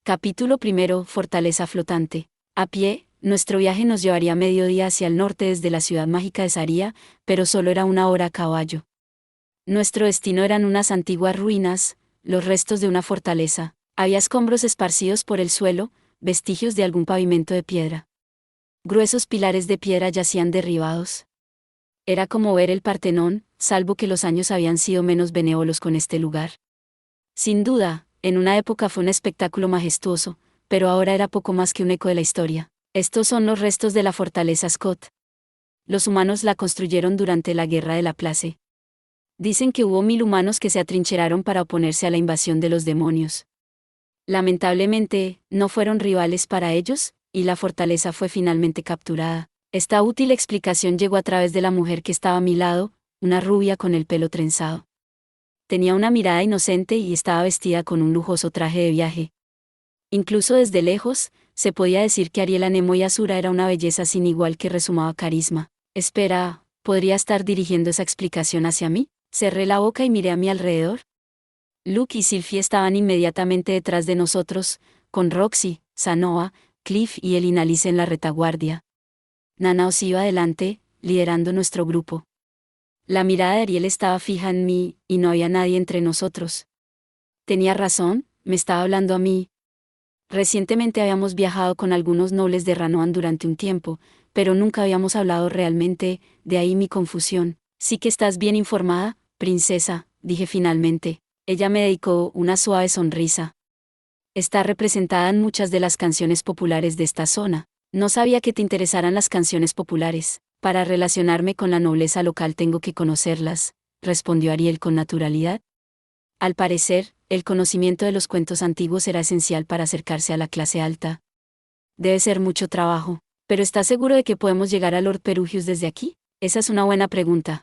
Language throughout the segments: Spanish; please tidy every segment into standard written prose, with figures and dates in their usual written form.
Capítulo primero. Fortaleza flotante. A pie, nuestro viaje nos llevaría medio día hacia el norte desde la ciudad mágica de Saria, pero solo era una hora a caballo. Nuestro destino eran unas antiguas ruinas, los restos de una fortaleza. Había escombros esparcidos por el suelo, vestigios de algún pavimento de piedra. Gruesos pilares de piedra yacían derribados. Era como ver el Partenón, salvo que los años habían sido menos benévolos con este lugar. Sin duda, en una época fue un espectáculo majestuoso, pero ahora era poco más que un eco de la historia. Estos son los restos de la fortaleza Scott. Los humanos la construyeron durante la Guerra de la Place. Dicen que hubo 1000 humanos que se atrincheraron para oponerse a la invasión de los demonios. Lamentablemente, no fueron rivales para ellos, y la fortaleza fue finalmente capturada. Esta útil explicación llegó a través de la mujer que estaba a mi lado, una rubia con el pelo trenzado. Tenía una mirada inocente y estaba vestida con un lujoso traje de viaje. Incluso desde lejos, se podía decir que Ariel Anemo y Azura era una belleza sin igual que resumaba carisma. Espera, ¿podría estar dirigiendo esa explicación hacia mí? Cerré la boca y miré a mi alrededor. Luke y Sylphie estaban inmediatamente detrás de nosotros, con Roxy, Sanoa, Cliff y Elinalice en la retaguardia. Nanaos iba adelante, liderando nuestro grupo. La mirada de Ariel estaba fija en mí, y no había nadie entre nosotros. Tenía razón, me estaba hablando a mí. Recientemente habíamos viajado con algunos nobles de Ranoan durante un tiempo, pero nunca habíamos hablado realmente, de ahí mi confusión. Sí que estás bien informada, princesa, dije finalmente. Ella me dedicó una suave sonrisa. Está representada en muchas de las canciones populares de esta zona. No sabía que te interesaran las canciones populares. Para relacionarme con la nobleza local tengo que conocerlas, respondió Ariel con naturalidad. Al parecer, el conocimiento de los cuentos antiguos será esencial para acercarse a la clase alta. Debe ser mucho trabajo, pero ¿estás seguro de que podemos llegar a Lord Perugius desde aquí? Esa es una buena pregunta.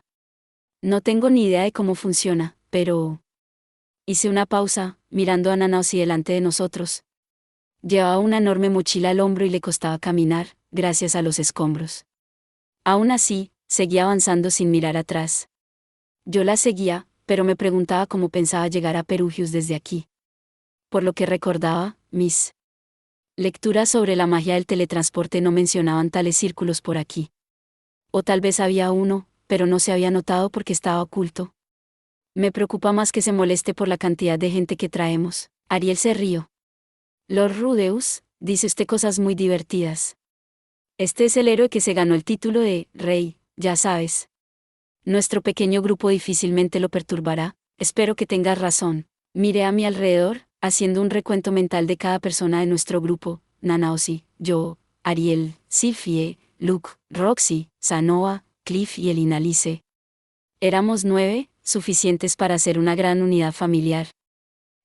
No tengo ni idea de cómo funciona, pero... Hice una pausa, mirando a Nanaos y delante de nosotros. Llevaba una enorme mochila al hombro y le costaba caminar, gracias a los escombros. Aún así, seguía avanzando sin mirar atrás. Yo la seguía, pero me preguntaba cómo pensaba llegar a Perugius desde aquí. Por lo que recordaba, mis lecturas sobre la magia del teletransporte no mencionaban tales círculos por aquí. O tal vez había uno, pero no se había notado porque estaba oculto. Me preocupa más que se moleste por la cantidad de gente que traemos. Ariel se rió. Lord Rudeus, dice usted cosas muy divertidas. Este es el héroe que se ganó el título de rey, ya sabes. Nuestro pequeño grupo difícilmente lo perturbará, espero que tengas razón. Miré a mi alrededor, haciendo un recuento mental de cada persona de nuestro grupo: Nanaosi, yo, Ariel, Sylphie, Luke, Roxy, Sanoa, Cliff y Elinalice. Éramos 9, suficientes para ser una gran unidad familiar.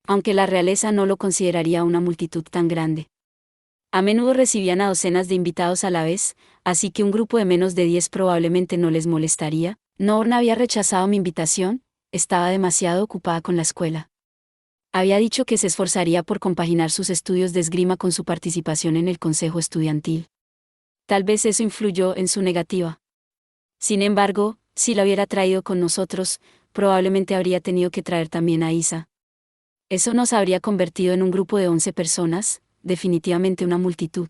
Aunque la realeza no lo consideraría una multitud tan grande. A menudo recibían a docenas de invitados a la vez, así que un grupo de menos de 10 probablemente no les molestaría. Norn había rechazado mi invitación, estaba demasiado ocupada con la escuela. Había dicho que se esforzaría por compaginar sus estudios de esgrima con su participación en el consejo estudiantil. Tal vez eso influyó en su negativa. Sin embargo, si la hubiera traído con nosotros, probablemente habría tenido que traer también a Isa. Eso nos habría convertido en un grupo de 11 personas, definitivamente una multitud.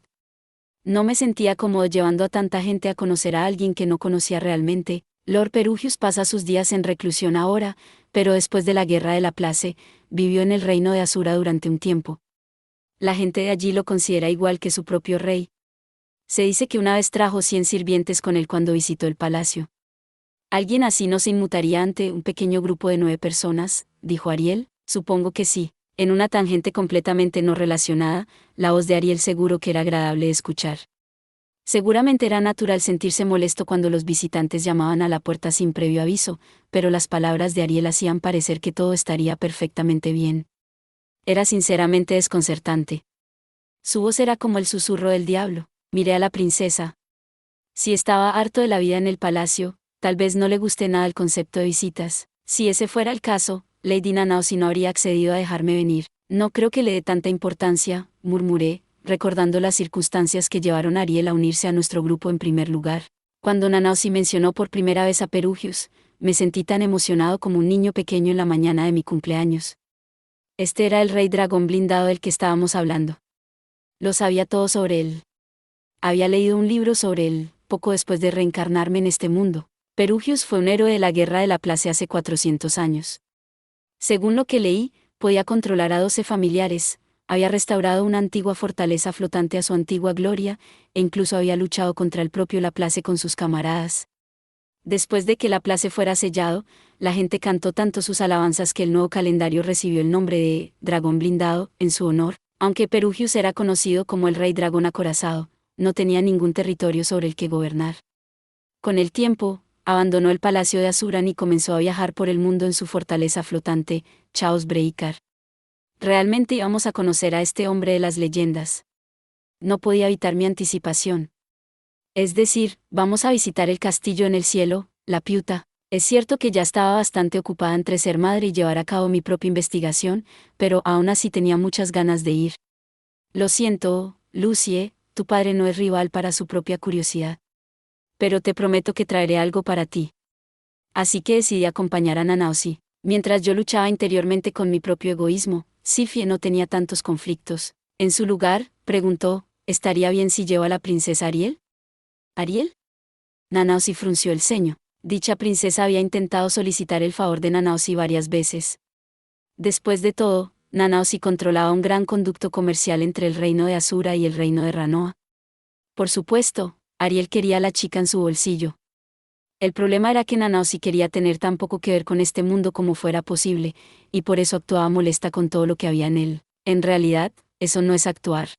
No me sentía cómodo llevando a tanta gente a conocer a alguien que no conocía realmente. Lord Perugius pasa sus días en reclusión ahora, pero después de la Guerra de la Place, vivió en el reino de Azura durante un tiempo. La gente de allí lo considera igual que su propio rey. Se dice que una vez trajo 100 sirvientes con él cuando visitó el palacio. ¿Alguien así no se inmutaría ante un pequeño grupo de 9 personas?, dijo Ariel. Supongo que sí. En una tangente completamente no relacionada, la voz de Ariel seguro que era agradable de escuchar. Seguramente era natural sentirse molesto cuando los visitantes llamaban a la puerta sin previo aviso, pero las palabras de Ariel hacían parecer que todo estaría perfectamente bien. Era sinceramente desconcertante. Su voz era como el susurro del diablo. Miré a la princesa. Si estaba harto de la vida en el palacio, tal vez no le guste nada el concepto de visitas. Si ese fuera el caso, Lady Nanaosi no habría accedido a dejarme venir. No creo que le dé tanta importancia, murmuré, recordando las circunstancias que llevaron a Ariel a unirse a nuestro grupo en primer lugar. Cuando Nanaosi mencionó por primera vez a Perugius, me sentí tan emocionado como un niño pequeño en la mañana de mi cumpleaños. Este era el rey dragón blindado del que estábamos hablando. Lo sabía todo sobre él. Había leído un libro sobre él, poco después de reencarnarme en este mundo. Perugius fue un héroe de la guerra de la Place hace 400 años. Según lo que leí, podía controlar a 12 familiares, había restaurado una antigua fortaleza flotante a su antigua gloria, e incluso había luchado contra el propio Laplace con sus camaradas. Después de que Laplace fuera sellado, la gente cantó tanto sus alabanzas que el nuevo calendario recibió el nombre de Dragón Blindado en su honor. Aunque Perugius era conocido como el Rey Dragón Acorazado, no tenía ningún territorio sobre el que gobernar. Con el tiempo, abandonó el palacio de Azuran y comenzó a viajar por el mundo en su fortaleza flotante, Chaos Breaker. Realmente íbamos a conocer a este hombre de las leyendas. No podía evitar mi anticipación. Es decir, vamos a visitar el castillo en el cielo, la Piuta. Es cierto que ya estaba bastante ocupada entre ser madre y llevar a cabo mi propia investigación, pero aún así tenía muchas ganas de ir. Lo siento, Lucie, tu padre no es rival para su propia curiosidad. Pero te prometo que traeré algo para ti. Así que decidí acompañar a Nanaosi. Mientras yo luchaba interiormente con mi propio egoísmo, Sifie no tenía tantos conflictos. En su lugar, preguntó, ¿estaría bien si llevo a la princesa Ariel? ¿Ariel? Nanaosi frunció el ceño. Dicha princesa había intentado solicitar el favor de Nanaosi varias veces. Después de todo, Nanaosi controlaba un gran conducto comercial entre el reino de Asura y el reino de Ranoa. Por supuesto, Ariel quería a la chica en su bolsillo. El problema era que Nanaosi quería tener tan poco que ver con este mundo como fuera posible, y por eso actuaba molesta con todo lo que había en él. En realidad, eso no es actuar.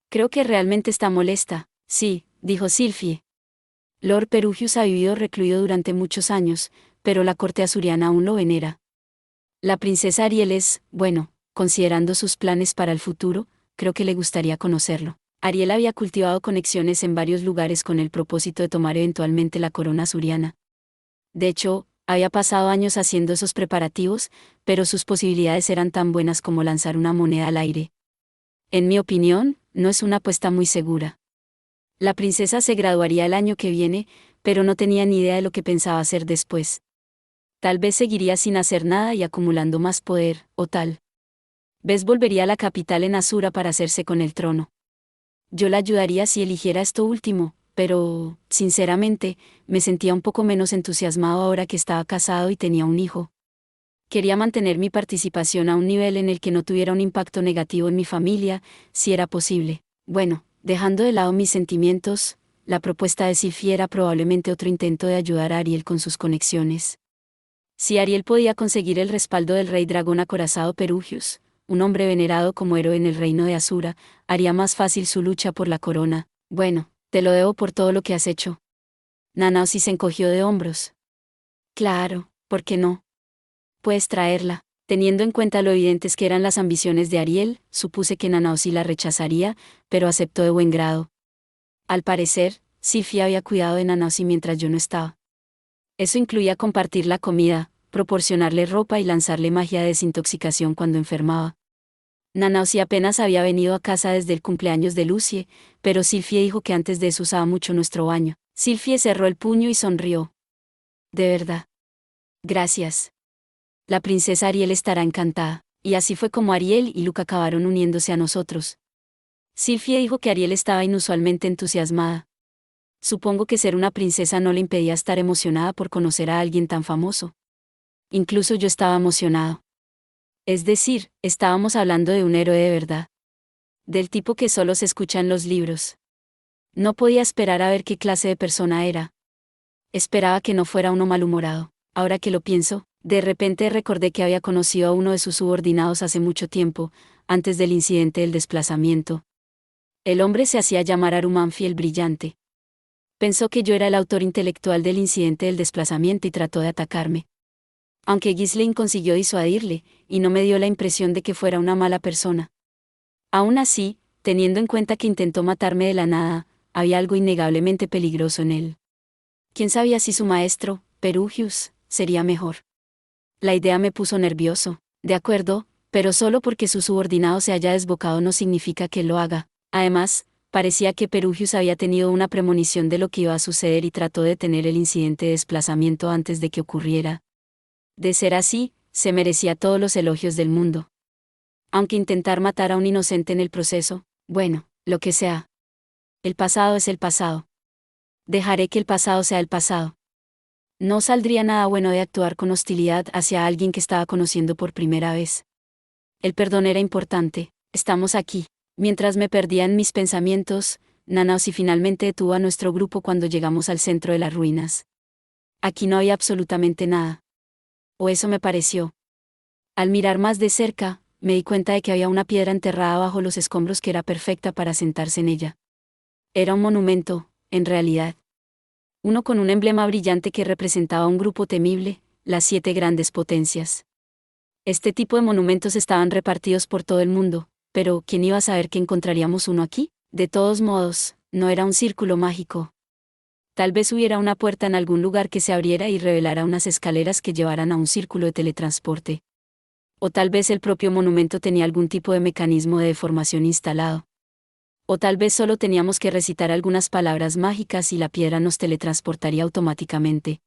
Creo que realmente está molesta, sí, dijo Sylphie. Lord Perugius ha vivido recluido durante muchos años, pero la corte azuriana aún lo venera. La princesa Ariel es, bueno, considerando sus planes para el futuro, creo que le gustaría conocerlo. Ariel había cultivado conexiones en varios lugares con el propósito de tomar eventualmente la corona azuriana. De hecho, había pasado años haciendo esos preparativos, pero sus posibilidades eran tan buenas como lanzar una moneda al aire. En mi opinión, no es una apuesta muy segura. La princesa se graduaría el año que viene, pero no tenía ni idea de lo que pensaba hacer después. Tal vez seguiría sin hacer nada y acumulando más poder, o tal vez volvería a la capital en Asura para hacerse con el trono. Yo la ayudaría si eligiera esto último, pero, sinceramente, me sentía un poco menos entusiasmado ahora que estaba casado y tenía un hijo. Quería mantener mi participación a un nivel en el que no tuviera un impacto negativo en mi familia, si era posible. Bueno, dejando de lado mis sentimientos, la propuesta de Sylphie era probablemente otro intento de ayudar a Ariel con sus conexiones. Si Ariel podía conseguir el respaldo del rey dragón acorazado Perugius, un hombre venerado como héroe en el reino de Asura, haría más fácil su lucha por la corona. Bueno, te lo debo por todo lo que has hecho. Nanaosi se encogió de hombros. Claro, ¿por qué no? Puedes traerla. Teniendo en cuenta lo evidentes que eran las ambiciones de Ariel, supuse que Nanaosi la rechazaría, pero aceptó de buen grado. Al parecer, Sylphie había cuidado de Nanaosi mientras yo no estaba. Eso incluía compartir la comida, proporcionarle ropa y lanzarle magia de desintoxicación cuando enfermaba. Nanaosi apenas había venido a casa desde el cumpleaños de Lucie, pero Sylphie dijo que antes de eso usaba mucho nuestro baño. Sylphie cerró el puño y sonrió. De verdad. Gracias. La princesa Ariel estará encantada. Y así fue como Ariel y Luca acabaron uniéndose a nosotros. Sylphie dijo que Ariel estaba inusualmente entusiasmada. Supongo que ser una princesa no le impedía estar emocionada por conocer a alguien tan famoso. Incluso yo estaba emocionado. Es decir, estábamos hablando de un héroe de verdad. Del tipo que solo se escucha en los libros. No podía esperar a ver qué clase de persona era. Esperaba que no fuera uno malhumorado. Ahora que lo pienso, de repente recordé que había conocido a uno de sus subordinados hace mucho tiempo, antes del incidente del desplazamiento. El hombre se hacía llamar Arumanfi el Brillante. Pensó que yo era el autor intelectual del incidente del desplazamiento y trató de atacarme. Aunque Ghislaine consiguió disuadirle, y no me dio la impresión de que fuera una mala persona. Aún así, teniendo en cuenta que intentó matarme de la nada, había algo innegablemente peligroso en él. ¿Quién sabía si su maestro, Perugius, sería mejor? La idea me puso nervioso. De acuerdo, pero solo porque su subordinado se haya desbocado no significa que lo haga. Además, parecía que Perugius había tenido una premonición de lo que iba a suceder y trató de detener el incidente de desplazamiento antes de que ocurriera. De ser así, se merecía todos los elogios del mundo. Aunque intentar matar a un inocente en el proceso, bueno, lo que sea. El pasado es el pasado. Dejaré que el pasado sea el pasado. No saldría nada bueno de actuar con hostilidad hacia alguien que estaba conociendo por primera vez. El perdón era importante. Estamos aquí. Mientras me perdía en mis pensamientos, Nanaosi finalmente detuvo a nuestro grupo cuando llegamos al centro de las ruinas. Aquí no había absolutamente nada. O eso me pareció. Al mirar más de cerca, me di cuenta de que había una piedra enterrada bajo los escombros que era perfecta para sentarse en ella. Era un monumento, en realidad. Uno con un emblema brillante que representaba un grupo temible, las 7 grandes potencias. Este tipo de monumentos estaban repartidos por todo el mundo, pero ¿quién iba a saber que encontraríamos uno aquí? De todos modos, no era un círculo mágico. Tal vez hubiera una puerta en algún lugar que se abriera y revelara unas escaleras que llevaran a un círculo de teletransporte. O tal vez el propio monumento tenía algún tipo de mecanismo de deformación instalado. O tal vez solo teníamos que recitar algunas palabras mágicas y la piedra nos teletransportaría automáticamente.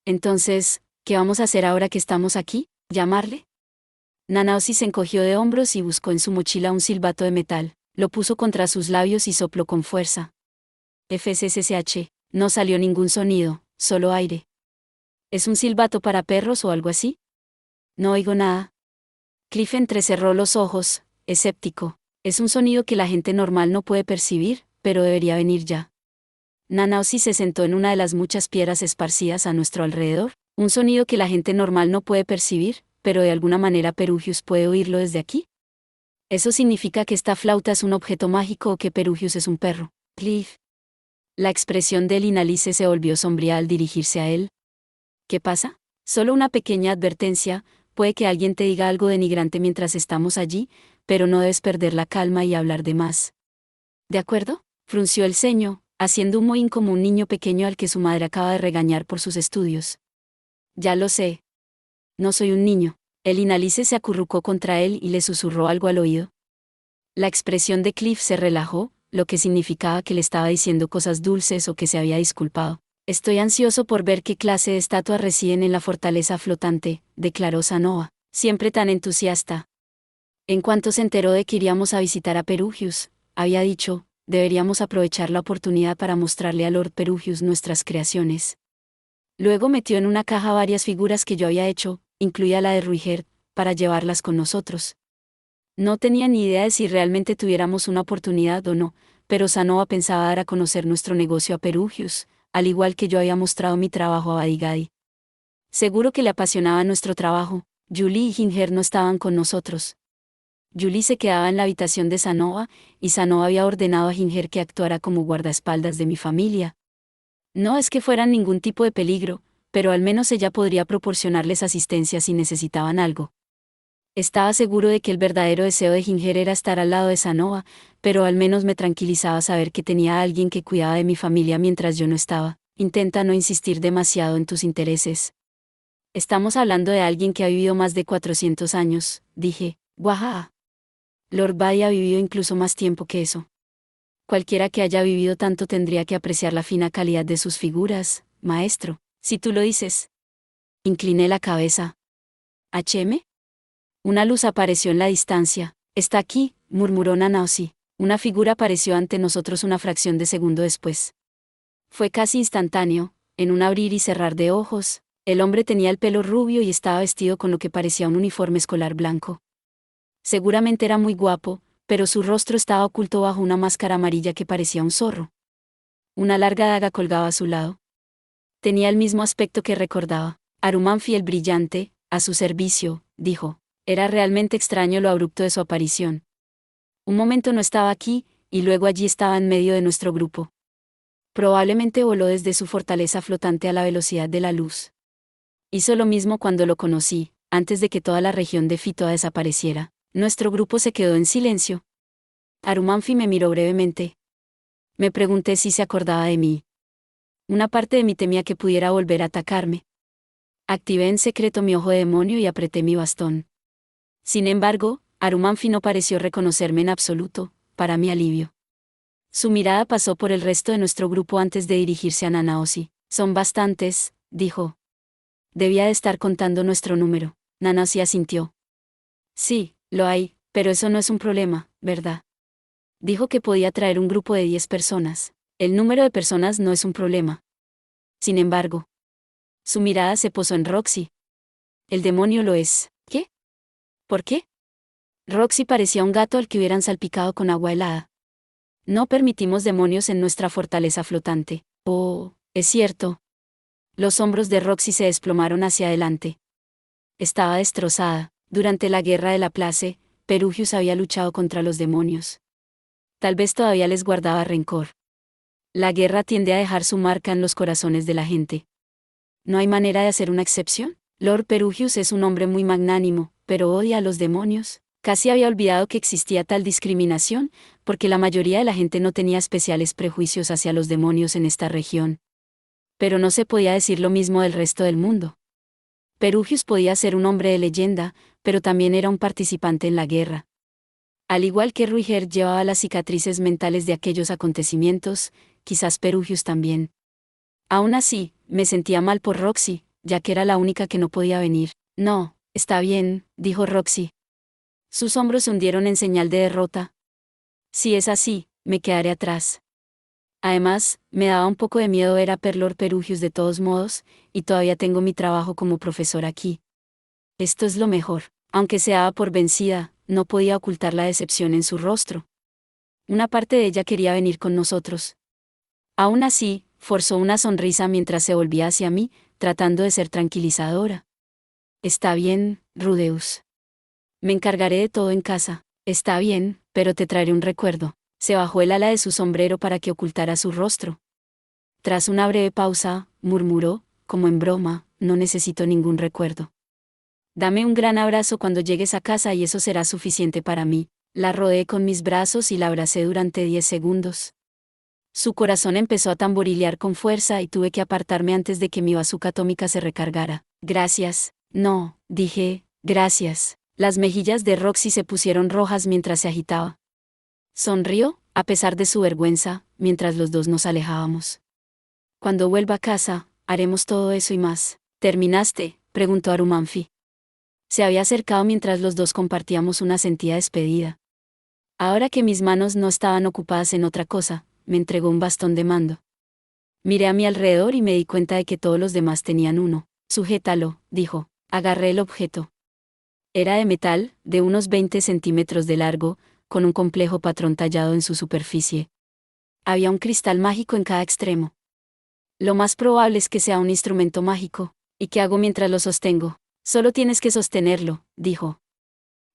Entonces, ¿qué vamos a hacer ahora que estamos aquí? ¿Llamarle? Nanaosi se encogió de hombros y buscó en su mochila un silbato de metal, lo puso contra sus labios y sopló con fuerza. FSSH, no salió ningún sonido, solo aire. ¿Es un silbato para perros o algo así? No oigo nada. Cliff entrecerró los ojos, escéptico. Es un sonido que la gente normal no puede percibir, pero debería venir ya. Nanaosi se sentó en una de las muchas piedras esparcidas a nuestro alrededor, un sonido que la gente normal no puede percibir, pero de alguna manera Perugius puede oírlo desde aquí. ¿Eso significa que esta flauta es un objeto mágico o que Perugius es un perro? Cliff. La expresión de Linalice se volvió sombría al dirigirse a él. ¿Qué pasa? Solo una pequeña advertencia, puede que alguien te diga algo denigrante mientras estamos allí, pero no debes perder la calma y hablar de más. ¿De acuerdo? Frunció el ceño, haciendo un mohín como un niño pequeño al que su madre acaba de regañar por sus estudios. Ya lo sé. No soy un niño. El Inalice se acurrucó contra él y le susurró algo al oído. La expresión de Cliff se relajó, lo que significaba que le estaba diciendo cosas dulces o que se había disculpado. Estoy ansioso por ver qué clase de estatuas residen en la fortaleza flotante, declaró Sanoa, siempre tan entusiasta. En cuanto se enteró de que iríamos a visitar a Perugius, había dicho, deberíamos aprovechar la oportunidad para mostrarle a Lord Perugius nuestras creaciones. Luego metió en una caja varias figuras que yo había hecho, incluida la de Ruigerd, para llevarlas con nosotros. No tenía ni idea de si realmente tuviéramos una oportunidad o no, pero Sanoa pensaba dar a conocer nuestro negocio a Perugius, al igual que yo había mostrado mi trabajo a Badigadi. Seguro que le apasionaba nuestro trabajo. Julie y Ginger no estaban con nosotros. Julie se quedaba en la habitación de Sanoa, y Sanoa había ordenado a Ginger que actuara como guardaespaldas de mi familia. No es que fueran ningún tipo de peligro, pero al menos ella podría proporcionarles asistencia si necesitaban algo. Estaba seguro de que el verdadero deseo de Ginger era estar al lado de Sanoa, pero al menos me tranquilizaba saber que tenía a alguien que cuidaba de mi familia mientras yo no estaba. Intenta no insistir demasiado en tus intereses. Estamos hablando de alguien que ha vivido más de 400 años, dije. Guaja. Lord Badi ha vivido incluso más tiempo que eso. Cualquiera que haya vivido tanto tendría que apreciar la fina calidad de sus figuras, maestro, si tú lo dices. Incliné la cabeza. ¿HM? Una luz apareció en la distancia. Está aquí, murmuró Nanaosi. Una figura apareció ante nosotros una fracción de segundo después. Fue casi instantáneo, en un abrir y cerrar de ojos. El hombre tenía el pelo rubio y estaba vestido con lo que parecía un uniforme escolar blanco. Seguramente era muy guapo, pero su rostro estaba oculto bajo una máscara amarilla que parecía un zorro. Una larga daga colgaba a su lado. Tenía el mismo aspecto que recordaba. Arumanfi el brillante, a su servicio, dijo. Era realmente extraño lo abrupto de su aparición. Un momento no estaba aquí, y luego allí estaba en medio de nuestro grupo. Probablemente voló desde su fortaleza flotante a la velocidad de la luz. Hizo lo mismo cuando lo conocí, antes de que toda la región de Fitoa desapareciera. Nuestro grupo se quedó en silencio. Arumanfi me miró brevemente. Me pregunté si se acordaba de mí. Una parte de mí temía que pudiera volver a atacarme. Activé en secreto mi ojo de demonio y apreté mi bastón. Sin embargo, Arumanfi no pareció reconocerme en absoluto, para mi alivio. Su mirada pasó por el resto de nuestro grupo antes de dirigirse a Nanaosi. Son bastantes, dijo. Debía de estar contando nuestro número. Nanaosi asintió. Sí, lo hay, Pero eso no es un problema, ¿verdad? Dijo que podía traer un grupo de 10 personas. El número de personas no es un problema. Sin embargo, su mirada se posó en Roxy. El demonio lo es. ¿Qué? ¿Por qué? Roxy parecía un gato al que hubieran salpicado con agua helada. No permitimos demonios en nuestra fortaleza flotante. Oh, es cierto. Los hombros de Roxy se desplomaron hacia adelante. Estaba destrozada. Durante la guerra de la Place, Perugius había luchado contra los demonios. Tal vez todavía les guardaba rencor. La guerra tiende a dejar su marca en los corazones de la gente. ¿No hay manera de hacer una excepción? Lord Perugius es un hombre muy magnánimo, pero odia a los demonios. Casi había olvidado que existía tal discriminación, porque la mayoría de la gente no tenía especiales prejuicios hacia los demonios en esta región. Pero no se podía decir lo mismo del resto del mundo. Perugius podía ser un hombre de leyenda, pero también era un participante en la guerra. Al igual que Ruiger llevaba las cicatrices mentales de aquellos acontecimientos, quizás Perugius también. Aún así, me sentía mal por Roxy, ya que era la única que no podía venir. No, está bien, dijo Roxy. Sus hombros se hundieron en señal de derrota. Si es así, me quedaré atrás. Además, me daba un poco de miedo ver a Lord Perugius de todos modos, y todavía tengo mi trabajo como profesor aquí. Esto es lo mejor. Aunque se daba por vencida, no podía ocultar la decepción en su rostro. Una parte de ella quería venir con nosotros. Aún así, forzó una sonrisa mientras se volvía hacia mí, tratando de ser tranquilizadora. Está bien, Rudeus. Me encargaré de todo en casa. Está bien, pero te traeré un recuerdo. Se bajó el ala de su sombrero para que ocultara su rostro. Tras una breve pausa, murmuró, como en broma, no necesito ningún recuerdo. Dame un gran abrazo cuando llegues a casa y eso será suficiente para mí. La rodeé con mis brazos y la abracé durante 10 segundos. Su corazón empezó a tamborilear con fuerza y tuve que apartarme antes de que mi bazuca atómica se recargara. Gracias. No, dije, gracias. Las mejillas de Roxy se pusieron rojas mientras se agitaba. Sonrió, a pesar de su vergüenza, mientras los dos nos alejábamos. Cuando vuelva a casa, haremos todo eso y más. ¿Terminaste?, preguntó Arumanfi. Se había acercado mientras los dos compartíamos una sentida despedida. Ahora que mis manos no estaban ocupadas en otra cosa, me entregó un bastón de mando. Miré a mi alrededor y me di cuenta de que todos los demás tenían uno. Sujétalo, dijo. Agarré el objeto. Era de metal, de unos 20 centímetros de largo, con un complejo patrón tallado en su superficie. Había un cristal mágico en cada extremo. Lo más probable es que sea un instrumento mágico. ¿Y qué hago mientras lo sostengo? Solo tienes que sostenerlo, dijo.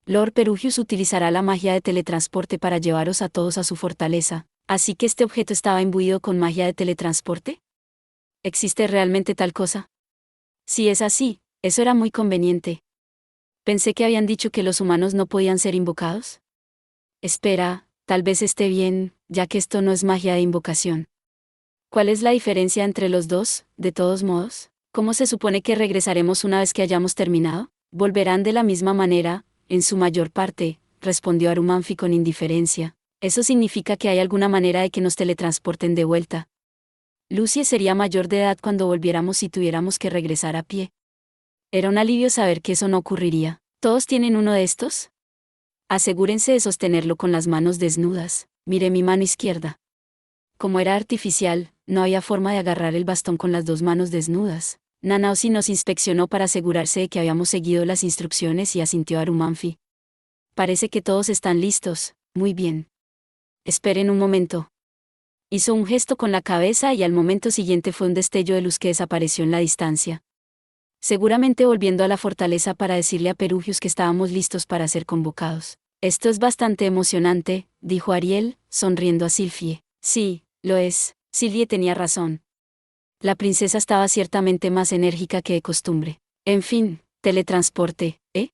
Lord Perugius utilizará la magia de teletransporte para llevaros a todos a su fortaleza. ¿Así que este objeto estaba imbuido con magia de teletransporte? ¿Existe realmente tal cosa? Si es así, eso era muy conveniente. Pensé que habían dicho que los humanos no podían ser invocados. Espera, tal vez esté bien, ya que esto no es magia de invocación. ¿Cuál es la diferencia entre los dos, de todos modos? ¿Cómo se supone que regresaremos una vez que hayamos terminado? Volverán de la misma manera, en su mayor parte, respondió Arumanfi con indiferencia. Eso significa que hay alguna manera de que nos teletransporten de vuelta. Lucy sería mayor de edad cuando volviéramos si tuviéramos que regresar a pie. Era un alivio saber que eso no ocurriría. ¿Todos tienen uno de estos? Asegúrense de sostenerlo con las manos desnudas. Miré mi mano izquierda. Como era artificial, no había forma de agarrar el bastón con las dos manos desnudas. Nanaoshi nos inspeccionó para asegurarse de que habíamos seguido las instrucciones y asintió a Arumanfi. Parece que todos están listos. Muy bien. Esperen un momento. Hizo un gesto con la cabeza y al momento siguiente fue un destello de luz que desapareció en la distancia. Seguramente volviendo a la fortaleza para decirle a Perugius que estábamos listos para ser convocados. Esto es bastante emocionante, dijo Ariel, sonriendo a Sylphie. Sí, lo es. Sylvie tenía razón. La princesa estaba ciertamente más enérgica que de costumbre. En fin, teletransporte, ¿eh?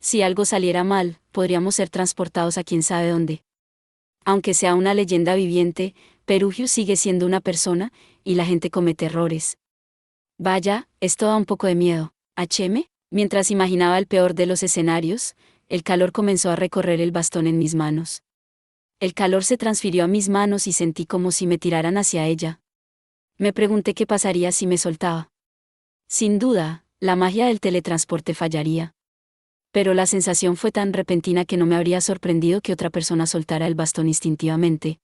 Si algo saliera mal, podríamos ser transportados a quién sabe dónde. Aunque sea una leyenda viviente, Perugius sigue siendo una persona, y la gente comete errores. Vaya, esto da un poco de miedo. ¿HM? Mientras imaginaba el peor de los escenarios, el calor comenzó a recorrer el bastón en mis manos. El calor se transfirió a mis manos y sentí como si me tiraran hacia ella. Me pregunté qué pasaría si me soltaba. Sin duda, la magia del teletransporte fallaría. Pero la sensación fue tan repentina que no me habría sorprendido que otra persona soltara el bastón instintivamente.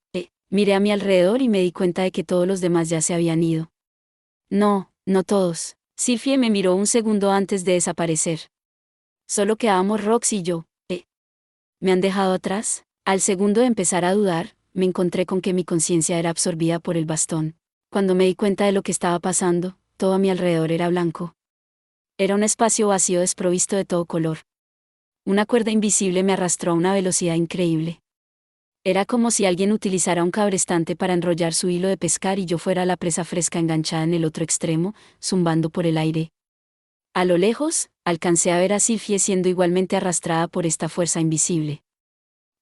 Miré a mi alrededor y me di cuenta de que todos los demás ya se habían ido. No, no todos. Sylvie me miró un segundo antes de desaparecer. Solo quedábamos Rox y yo. ¿Me han dejado atrás? Al segundo de empezar a dudar, me encontré con que mi conciencia era absorbida por el bastón. Cuando me di cuenta de lo que estaba pasando, todo a mi alrededor era blanco. Era un espacio vacío desprovisto de todo color. Una cuerda invisible me arrastró a una velocidad increíble. Era como si alguien utilizara un cabrestante para enrollar su hilo de pescar y yo fuera la presa fresca enganchada en el otro extremo, zumbando por el aire. A lo lejos, alcancé a ver a Sylvie siendo igualmente arrastrada por esta fuerza invisible.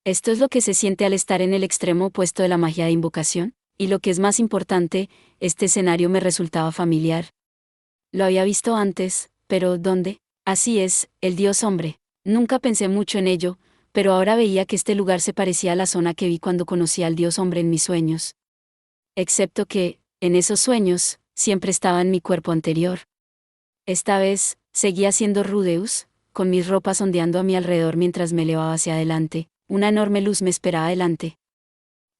Esto es lo que se siente al estar en el extremo opuesto de la magia de invocación, y lo que es más importante, este escenario me resultaba familiar. Lo había visto antes, pero ¿dónde? Así es, el dios hombre. Nunca pensé mucho en ello, pero ahora veía que este lugar se parecía a la zona que vi cuando conocí al dios hombre en mis sueños. Excepto que, en esos sueños, siempre estaba en mi cuerpo anterior. Esta vez, seguía siendo Rudeus, con mis ropas ondeando a mi alrededor mientras me elevaba hacia adelante, una enorme luz me esperaba delante.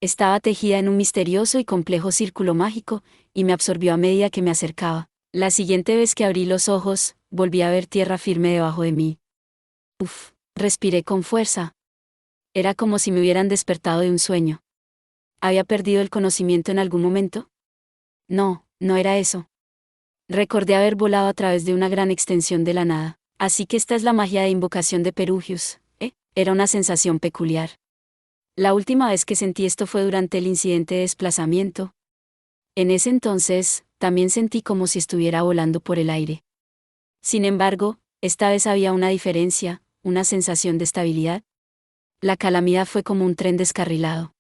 Estaba tejida en un misterioso y complejo círculo mágico, y me absorbió a medida que me acercaba. La siguiente vez que abrí los ojos, volví a ver tierra firme debajo de mí. Uf, respiré con fuerza. Era como si me hubieran despertado de un sueño. ¿Había perdido el conocimiento en algún momento? No, no era eso. Recordé haber volado a través de una gran extensión de la nada. Así que esta es la magia de invocación de Perugius, ¿eh? Era una sensación peculiar. La última vez que sentí esto fue durante el incidente de desplazamiento. En ese entonces, también sentí como si estuviera volando por el aire. Sin embargo, esta vez había una diferencia, una sensación de estabilidad. La calamidad fue como un tren descarrilado.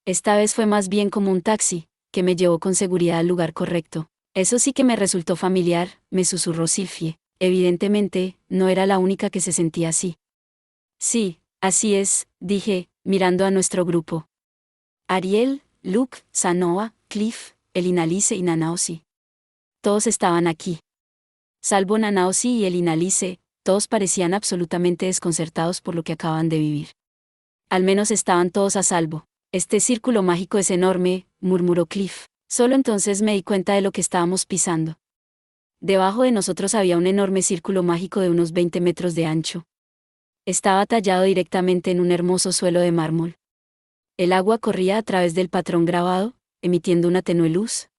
Esta vez fue más bien como un taxi, que me llevó con seguridad al lugar correcto. Eso sí que me resultó familiar, me susurró Sylvie. Evidentemente, no era la única que se sentía así. Sí, así es, dije, mirando a nuestro grupo. Ariel, Luke, Sanoa, Cliff, Elinalice y Nanaosi. Todos estaban aquí. Salvo Nanaosi y Elinalice, todos parecían absolutamente desconcertados por lo que acaban de vivir. Al menos estaban todos a salvo. Este círculo mágico es enorme, murmuró Cliff. Solo entonces me di cuenta de lo que estábamos pisando. Debajo de nosotros había un enorme círculo mágico de unos 20 metros de ancho. Estaba tallado directamente en un hermoso suelo de mármol. El agua corría a través del patrón grabado, emitiendo una tenue luz.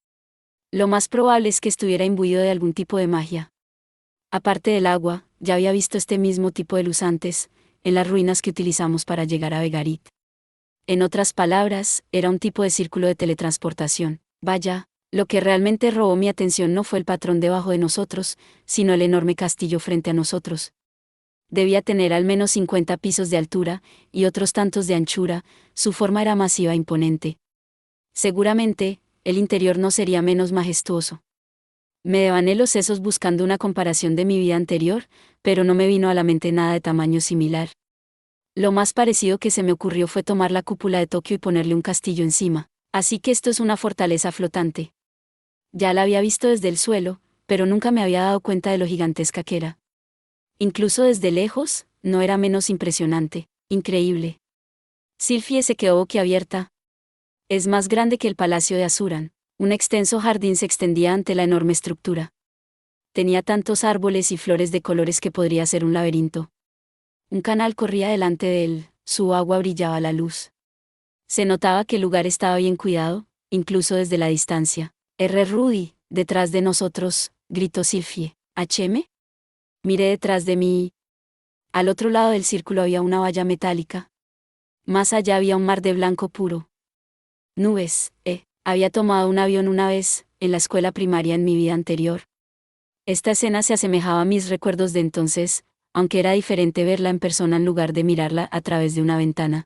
Lo más probable es que estuviera imbuido de algún tipo de magia. Aparte del agua, ya había visto este mismo tipo de luz antes, en las ruinas que utilizamos para llegar a Vegarit. En otras palabras, era un tipo de círculo de teletransportación. Vaya, lo que realmente robó mi atención no fue el patrón debajo de nosotros, sino el enorme castillo frente a nosotros. Debía tener al menos 50 pisos de altura, y otros tantos de anchura, su forma era masiva e imponente. Seguramente, el interior no sería menos majestuoso. Me devané los sesos buscando una comparación de mi vida anterior, pero no me vino a la mente nada de tamaño similar. Lo más parecido que se me ocurrió fue tomar la cúpula de Tokio y ponerle un castillo encima. Así que esto es una fortaleza flotante. Ya la había visto desde el suelo, pero nunca me había dado cuenta de lo gigantesca que era. Incluso desde lejos, no era menos impresionante, increíble. Sylvie se quedó boquiabierta. Es más grande que el palacio de Azuran. Un extenso jardín se extendía ante la enorme estructura. Tenía tantos árboles y flores de colores que podría ser un laberinto. Un canal corría delante de él, su agua brillaba a la luz. Se notaba que el lugar estaba bien cuidado, incluso desde la distancia. Rudy, detrás de nosotros, gritó Sylvie. ¿HM? Miré detrás de mí. Al otro lado del círculo había una valla metálica. Más allá había un mar de blanco puro. Nubes, había tomado un avión una vez, en la escuela primaria en mi vida anterior. Esta escena se asemejaba a mis recuerdos de entonces, aunque era diferente verla en persona en lugar de mirarla a través de una ventana.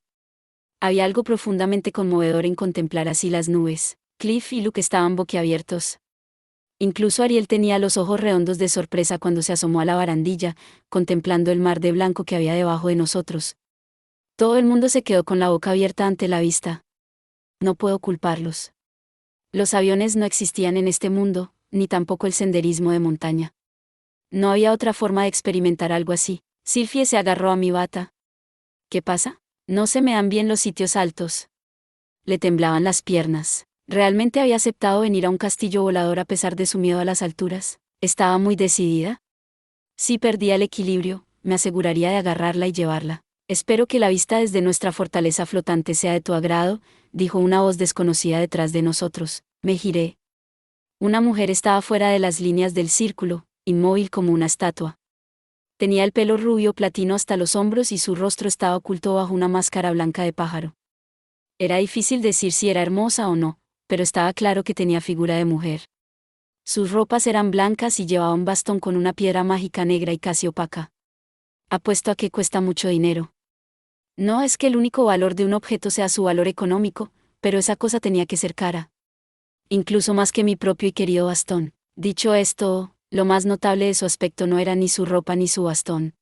Había algo profundamente conmovedor en contemplar así las nubes. Cliff y Luke estaban boquiabiertos. Incluso Ariel tenía los ojos redondos de sorpresa cuando se asomó a la barandilla, contemplando el mar de blanco que había debajo de nosotros. Todo el mundo se quedó con la boca abierta ante la vista. No puedo culparlos. Los aviones no existían en este mundo, ni tampoco el senderismo de montaña. No había otra forma de experimentar algo así. Sylvie se agarró a mi bata. ¿Qué pasa? No se me dan bien los sitios altos. Le temblaban las piernas. ¿Realmente había aceptado venir a un castillo volador a pesar de su miedo a las alturas? ¿Estaba muy decidida? Si perdía el equilibrio, me aseguraría de agarrarla y llevarla. Espero que la vista desde nuestra fortaleza flotante sea de tu agrado, dijo una voz desconocida detrás de nosotros. Me giré. Una mujer estaba fuera de las líneas del círculo, inmóvil como una estatua. Tenía el pelo rubio platino hasta los hombros y su rostro estaba oculto bajo una máscara blanca de pájaro. Era difícil decir si era hermosa o no, pero estaba claro que tenía figura de mujer. Sus ropas eran blancas y llevaba un bastón con una piedra mágica negra y casi opaca. Apuesto a que cuesta mucho dinero. No es que el único valor de un objeto sea su valor económico, pero esa cosa tenía que ser cara. Incluso más que mi propio y querido bastón. Dicho esto, lo más notable de su aspecto no era ni su ropa ni su bastón.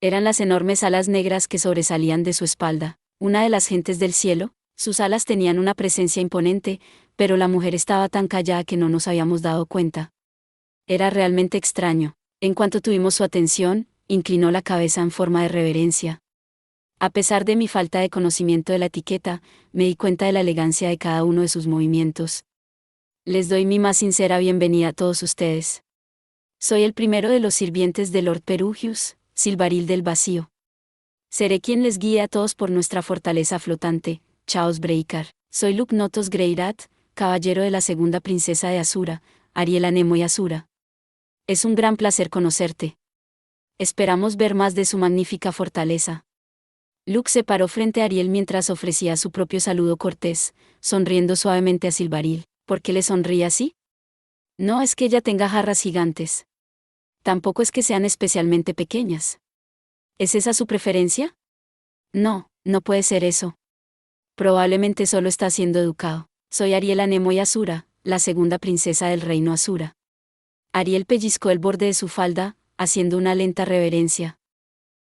Eran las enormes alas negras que sobresalían de su espalda. Una de las gentes del cielo, sus alas tenían una presencia imponente, pero la mujer estaba tan callada que no nos habíamos dado cuenta. Era realmente extraño. En cuanto tuvimos su atención, inclinó la cabeza en forma de reverencia. A pesar de mi falta de conocimiento de la etiqueta, me di cuenta de la elegancia de cada uno de sus movimientos. Les doy mi más sincera bienvenida a todos ustedes. Soy el primero de los sirvientes de Lord Perugius, Silvaril del Vacío. Seré quien les guíe a todos por nuestra fortaleza flotante, Chaos Breaker. Soy Luke Notos Greirat, caballero de la segunda princesa de Asura, Ariel Nemo Asura. Es un gran placer conocerte. Esperamos ver más de su magnífica fortaleza. Luke se paró frente a Ariel mientras ofrecía su propio saludo cortés, sonriendo suavemente a Silvaril. ¿Por qué le sonríe así? No es que ella tenga jarras gigantes. Tampoco es que sean especialmente pequeñas. ¿Es esa su preferencia? No, no puede ser eso. Probablemente solo está siendo educado. Soy Ariel Nemo Asura, la segunda princesa del reino Asura. Ariel pellizcó el borde de su falda, haciendo una lenta reverencia.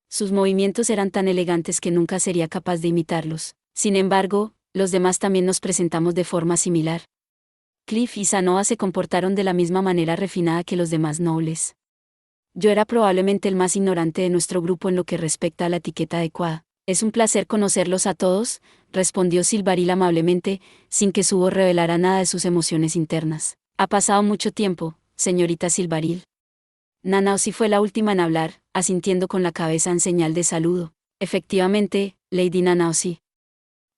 Sus movimientos eran tan elegantes que nunca sería capaz de imitarlos. Sin embargo, los demás también nos presentamos de forma similar. Cliff y Sanoa se comportaron de la misma manera refinada que los demás nobles. Yo era probablemente el más ignorante de nuestro grupo en lo que respecta a la etiqueta adecuada. Es un placer conocerlos a todos, respondió Silvaril amablemente, sin que su voz revelara nada de sus emociones internas. Ha pasado mucho tiempo, señorita Silvaril. Nanaosi fue la última en hablar, asintiendo con la cabeza en señal de saludo. Efectivamente, Lady Nanaosi.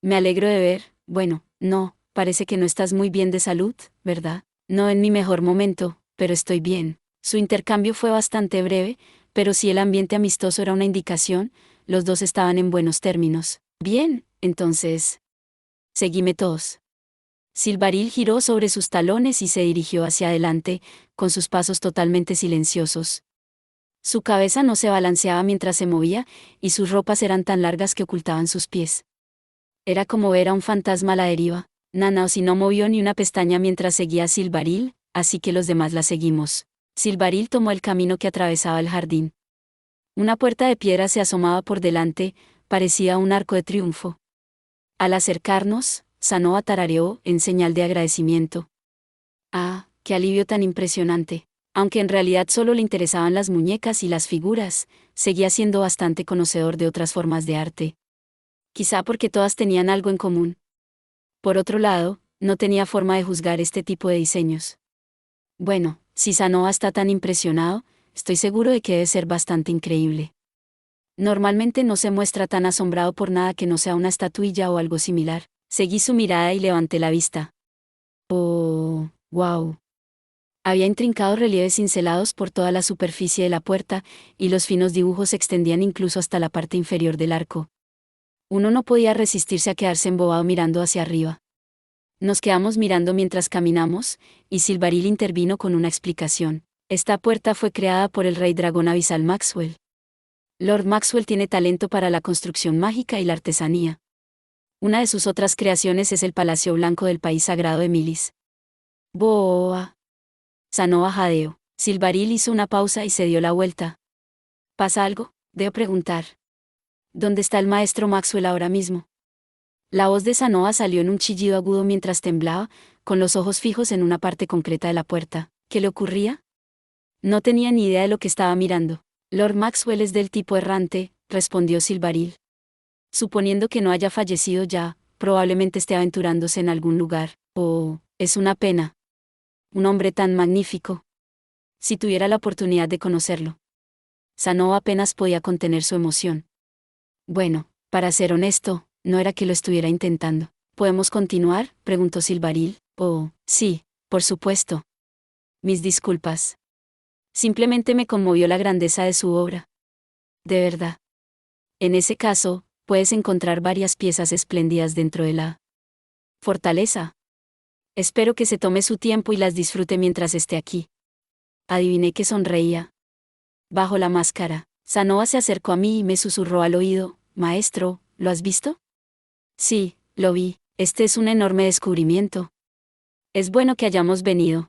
Me alegro de ver, bueno, no, parece que no estás muy bien de salud, ¿verdad? No en mi mejor momento, pero estoy bien. Su intercambio fue bastante breve, pero si el ambiente amistoso era una indicación, los dos estaban en buenos términos. Bien, entonces. Seguime todos. Silvaril giró sobre sus talones y se dirigió hacia adelante, con sus pasos totalmente silenciosos. Su cabeza no se balanceaba mientras se movía, y sus ropas eran tan largas que ocultaban sus pies. Era como ver a un fantasma a la deriva. Nanaosi no movió ni una pestaña mientras seguía a Silvaril, así que los demás la seguimos. Silvaril tomó el camino que atravesaba el jardín. Una puerta de piedra se asomaba por delante, parecía un arco de triunfo. Al acercarnos, Sanoa tarareó en señal de agradecimiento. Ah, qué alivio tan impresionante. Aunque en realidad solo le interesaban las muñecas y las figuras, seguía siendo bastante conocedor de otras formas de arte. Quizá porque todas tenían algo en común. Por otro lado, no tenía forma de juzgar este tipo de diseños. Bueno, si Sanoa está tan impresionado, estoy seguro de que debe ser bastante increíble. Normalmente no se muestra tan asombrado por nada que no sea una estatuilla o algo similar. Seguí su mirada y levanté la vista. Oh, wow. Había intrincados relieves cincelados por toda la superficie de la puerta, y los finos dibujos se extendían incluso hasta la parte inferior del arco. Uno no podía resistirse a quedarse embobado mirando hacia arriba. Nos quedamos mirando mientras caminamos, y Silvaril intervino con una explicación. Esta puerta fue creada por el rey dragón abisal Maxwell. Lord Maxwell tiene talento para la construcción mágica y la artesanía. Una de sus otras creaciones es el Palacio Blanco del País Sagrado de Milis. Boa. Sanoa jadeó. Silvaril hizo una pausa y se dio la vuelta. ¿Pasa algo? Debo preguntar. ¿Dónde está el maestro Maxwell ahora mismo? La voz de Sanoa salió en un chillido agudo mientras temblaba, con los ojos fijos en una parte concreta de la puerta. ¿Qué le ocurría? No tenía ni idea de lo que estaba mirando. Lord Maxwell es del tipo errante, respondió Silvaril. Suponiendo que no haya fallecido ya, probablemente esté aventurándose en algún lugar. Oh, es una pena. Un hombre tan magnífico. Si tuviera la oportunidad de conocerlo. Sanova apenas podía contener su emoción. Bueno, para ser honesto, no era que lo estuviera intentando. ¿Podemos continuar?, preguntó Silvaril. Oh, sí, por supuesto. Mis disculpas. Simplemente me conmovió la grandeza de su obra. De verdad. En ese caso, puedes encontrar varias piezas espléndidas dentro de la fortaleza. Espero que se tome su tiempo y las disfrute mientras esté aquí. Adiviné que sonreía. Bajo la máscara, Sanova se acercó a mí y me susurró al oído: Maestro, ¿lo has visto? Sí, lo vi. Este es un enorme descubrimiento. Es bueno que hayamos venido.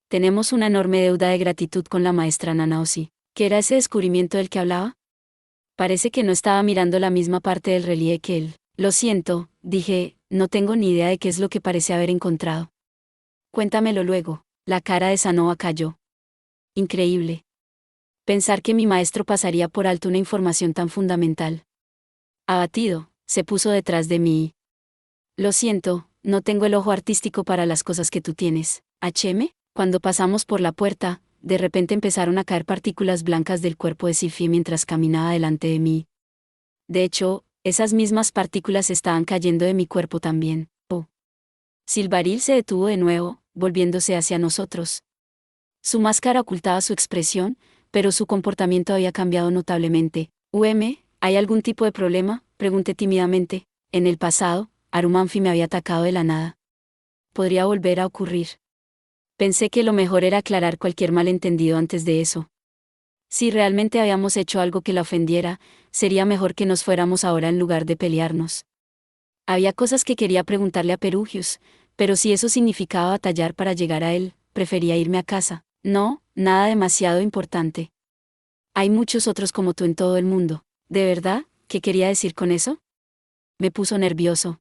Tenemos una enorme deuda de gratitud con la maestra Nanaoshi. ¿Qué era ese descubrimiento del que hablaba? Parece que no estaba mirando la misma parte del relieve que él. Lo siento, dije, no tengo ni idea de qué es lo que parece haber encontrado. Cuéntamelo luego. La cara de Sanova cayó. Increíble. Pensar que mi maestro pasaría por alto una información tan fundamental. Abatido, se puso detrás de mí. Lo siento, no tengo el ojo artístico para las cosas que tú tienes. ¿HM? Cuando pasamos por la puerta, de repente empezaron a caer partículas blancas del cuerpo de Sylvie mientras caminaba delante de mí. De hecho, esas mismas partículas estaban cayendo de mi cuerpo también. Oh. Silvaril se detuvo de nuevo, volviéndose hacia nosotros. Su máscara ocultaba su expresión, pero su comportamiento había cambiado notablemente. ¿Hay algún tipo de problema?, pregunté tímidamente. En el pasado, Arumanfi me había atacado de la nada. ¿Podría volver a ocurrir? Pensé que lo mejor era aclarar cualquier malentendido antes de eso. Si realmente habíamos hecho algo que la ofendiera, sería mejor que nos fuéramos ahora en lugar de pelearnos. Había cosas que quería preguntarle a Perugius, pero si eso significaba batallar para llegar a él, prefería irme a casa. No, nada demasiado importante. Hay muchos otros como tú en todo el mundo. ¿De verdad? ¿Qué quería decir con eso? Me puso nervioso.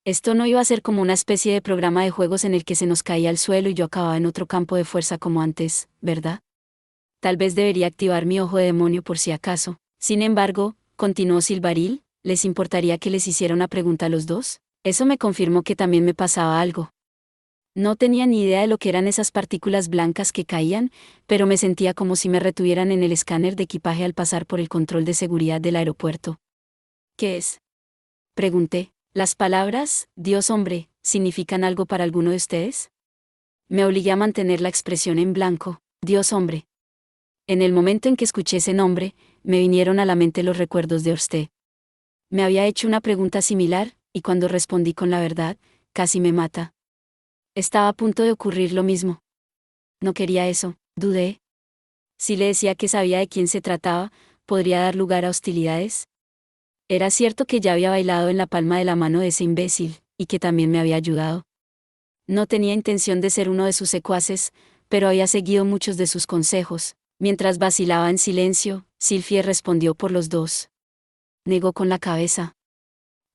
Esto no iba a ser como una especie de programa de juegos en el que se nos caía al suelo y yo acababa en otro campo de fuerza como antes, ¿verdad? Tal vez debería activar mi ojo de demonio por si acaso. Sin embargo, continuó Silvaril, ¿les importaría que les hiciera una pregunta a los dos? Eso me confirmó que también me pasaba algo. No tenía ni idea de lo que eran esas partículas blancas que caían, pero me sentía como si me retuvieran en el escáner de equipaje al pasar por el control de seguridad del aeropuerto. ¿Qué es?, pregunté. ¿Las palabras, Dios hombre, significan algo para alguno de ustedes? Me obligué a mantener la expresión en blanco. Dios hombre. En el momento en que escuché ese nombre, me vinieron a la mente los recuerdos de Orsté. Me había hecho una pregunta similar, y cuando respondí con la verdad, casi me mata. Estaba a punto de ocurrir lo mismo. No quería eso, dudé. Si le decía que sabía de quién se trataba, ¿podría dar lugar a hostilidades? Era cierto que ya había bailado en la palma de la mano de ese imbécil, y que también me había ayudado. No tenía intención de ser uno de sus secuaces, pero había seguido muchos de sus consejos. Mientras vacilaba en silencio, Sylvie respondió por los dos. Negó con la cabeza.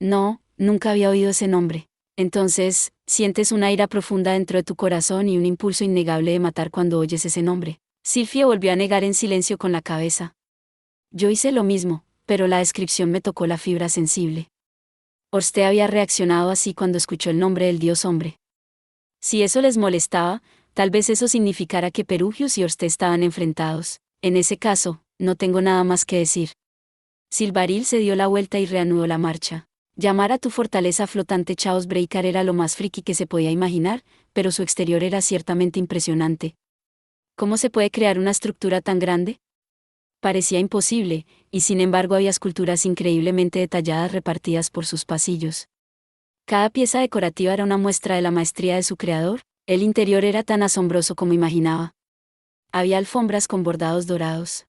No, nunca había oído ese nombre. Entonces, sientes una ira profunda dentro de tu corazón y un impulso innegable de matar cuando oyes ese nombre. Sylvie volvió a negar en silencio con la cabeza. Yo hice lo mismo, pero la descripción me tocó la fibra sensible. Orsté había reaccionado así cuando escuchó el nombre del dios hombre. Si eso les molestaba, tal vez eso significara que Perugius y Orsté estaban enfrentados. En ese caso, no tengo nada más que decir. Silvaril se dio la vuelta y reanudó la marcha. Llamar a tu fortaleza flotante Chaos Breaker era lo más friki que se podía imaginar, pero su exterior era ciertamente impresionante. ¿Cómo se puede crear una estructura tan grande? Parecía imposible, y sin embargo había esculturas increíblemente detalladas repartidas por sus pasillos. Cada pieza decorativa era una muestra de la maestría de su creador. El interior era tan asombroso como imaginaba. Había alfombras con bordados dorados.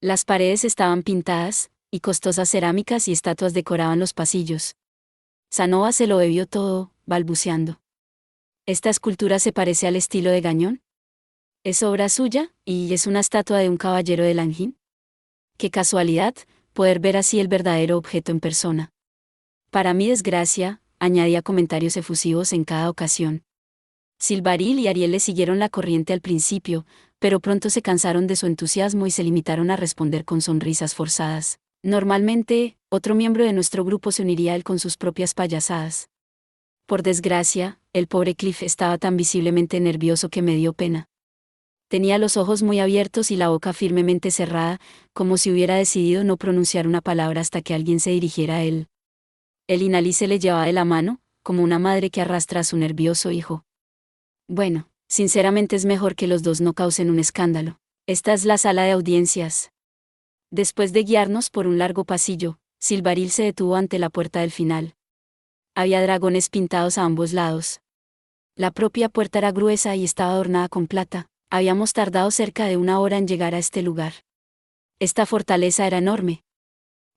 Las paredes estaban pintadas, y costosas cerámicas y estatuas decoraban los pasillos. Sanova se lo bebió todo, balbuceando. ¿Esta escultura se parece al estilo de Gañón? ¿Es obra suya, y es una estatua de un caballero de Langin? Qué casualidad, poder ver así el verdadero objeto en persona. Para mi desgracia, añadía comentarios efusivos en cada ocasión. Silvaril y Ariel le siguieron la corriente al principio, pero pronto se cansaron de su entusiasmo y se limitaron a responder con sonrisas forzadas. Normalmente, otro miembro de nuestro grupo se uniría a él con sus propias payasadas. Por desgracia, el pobre Cliff estaba tan visiblemente nervioso que me dio pena. Tenía los ojos muy abiertos y la boca firmemente cerrada, como si hubiera decidido no pronunciar una palabra hasta que alguien se dirigiera a él. Elina se le llevaba de la mano, como una madre que arrastra a su nervioso hijo. Bueno, sinceramente es mejor que los dos no causen un escándalo. Esta es la sala de audiencias. Después de guiarnos por un largo pasillo, Silvaril se detuvo ante la puerta del final. Había dragones pintados a ambos lados. La propia puerta era gruesa y estaba adornada con plata. Habíamos tardado cerca de 1 hora en llegar a este lugar. Esta fortaleza era enorme.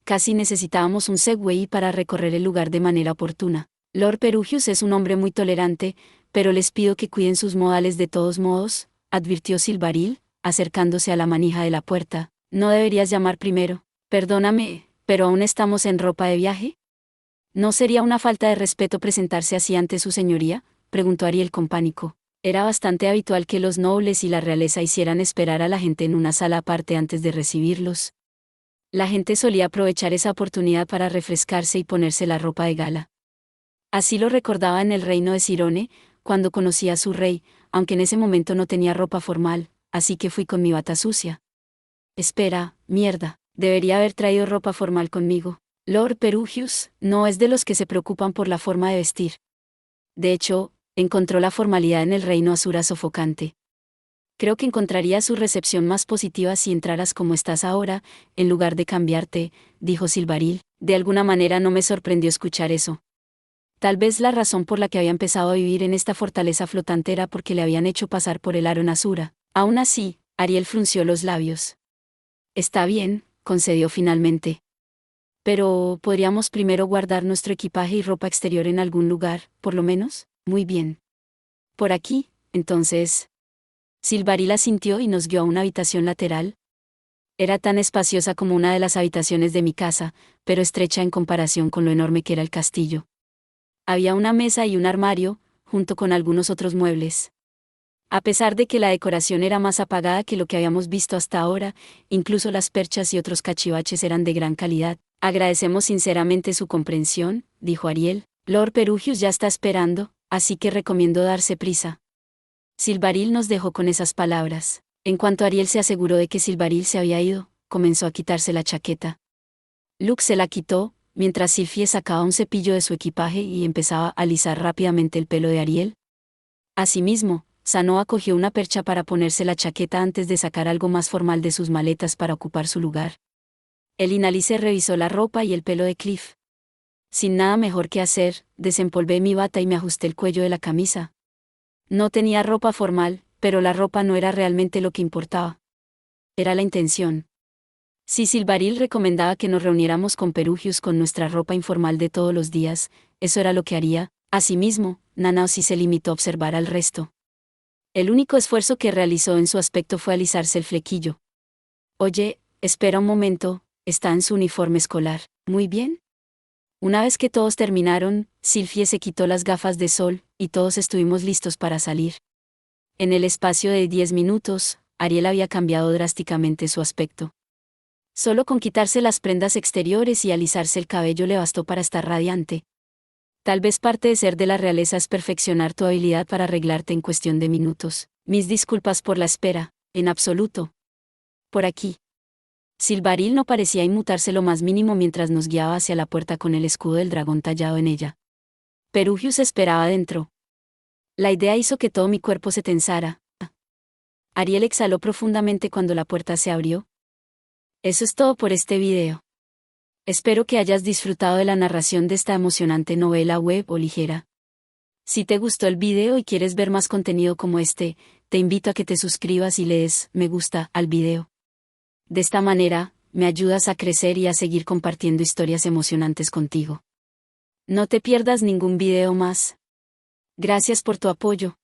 Casi necesitábamos un Segway para recorrer el lugar de manera oportuna. Lord Perugius es un hombre muy tolerante, pero les pido que cuiden sus modales de todos modos, advirtió Silvaril, acercándose a la manija de la puerta. No deberías llamar primero. Perdóname, pero aún estamos en ropa de viaje. ¿No sería una falta de respeto presentarse así ante su señoría?, preguntó Ariel con pánico. Era bastante habitual que los nobles y la realeza hicieran esperar a la gente en una sala aparte antes de recibirlos. La gente solía aprovechar esa oportunidad para refrescarse y ponerse la ropa de gala. Así lo recordaba en el reino de Cirone, cuando conocí a su rey, aunque en ese momento no tenía ropa formal, así que fui con mi bata sucia. Espera, mierda, debería haber traído ropa formal conmigo. Lord Perugius no es de los que se preocupan por la forma de vestir. De hecho, encontró la formalidad en el reino Asura sofocante. Creo que encontraría su recepción más positiva si entraras como estás ahora, en lugar de cambiarte, dijo Silvaril. De alguna manera no me sorprendió escuchar eso. Tal vez la razón por la que había empezado a vivir en esta fortaleza flotante era porque le habían hecho pasar por el aro en Asura. Aún así, Ariel frunció los labios. Está bien, concedió finalmente. Pero, ¿podríamos primero guardar nuestro equipaje y ropa exterior en algún lugar, por lo menos? Muy bien. Por aquí, entonces. Silvaril asintió y nos guió a una habitación lateral. Era tan espaciosa como una de las habitaciones de mi casa, pero estrecha en comparación con lo enorme que era el castillo. Había una mesa y un armario, junto con algunos otros muebles. A pesar de que la decoración era más apagada que lo que habíamos visto hasta ahora, incluso las perchas y otros cachivaches eran de gran calidad. Agradecemos sinceramente su comprensión, dijo Ariel. Lord Perugius ya está esperando, así que recomiendo darse prisa. Silvaril nos dejó con esas palabras. En cuanto Ariel se aseguró de que Silvaril se había ido, comenzó a quitarse la chaqueta. Luke se la quitó, mientras Sylphie sacaba un cepillo de su equipaje y empezaba a alisar rápidamente el pelo de Ariel. Asimismo, Sanoa cogió una percha para ponerse la chaqueta antes de sacar algo más formal de sus maletas para ocupar su lugar. Elinalice revisó la ropa y el pelo de Cliff. Sin nada mejor que hacer, desempolvé mi bata y me ajusté el cuello de la camisa. No tenía ropa formal, pero la ropa no era realmente lo que importaba. Era la intención. Si Silvaril recomendaba que nos reuniéramos con Perugius con nuestra ropa informal de todos los días, eso era lo que haría. Asimismo, Nanaosi se limitó a observar al resto. El único esfuerzo que realizó en su aspecto fue alisarse el flequillo. Oye, espera un momento, está en su uniforme escolar. Muy bien. Una vez que todos terminaron, Sylphie se quitó las gafas de sol, y todos estuvimos listos para salir. En el espacio de 10 minutos, Ariel había cambiado drásticamente su aspecto. Solo con quitarse las prendas exteriores y alisarse el cabello le bastó para estar radiante. Tal vez parte de ser de la realeza es perfeccionar tu habilidad para arreglarte en cuestión de minutos. Mis disculpas por la espera, en absoluto. Por aquí. Silvaril no parecía inmutarse lo más mínimo mientras nos guiaba hacia la puerta con el escudo del dragón tallado en ella. Perugius esperaba dentro. La idea hizo que todo mi cuerpo se tensara. Ariel exhaló profundamente cuando la puerta se abrió. Eso es todo por este video. Espero que hayas disfrutado de la narración de esta emocionante novela web o ligera. Si te gustó el video y quieres ver más contenido como este, te invito a que te suscribas y le des me gusta al video. De esta manera, me ayudas a crecer y a seguir compartiendo historias emocionantes contigo. No te pierdas ningún video más. Gracias por tu apoyo.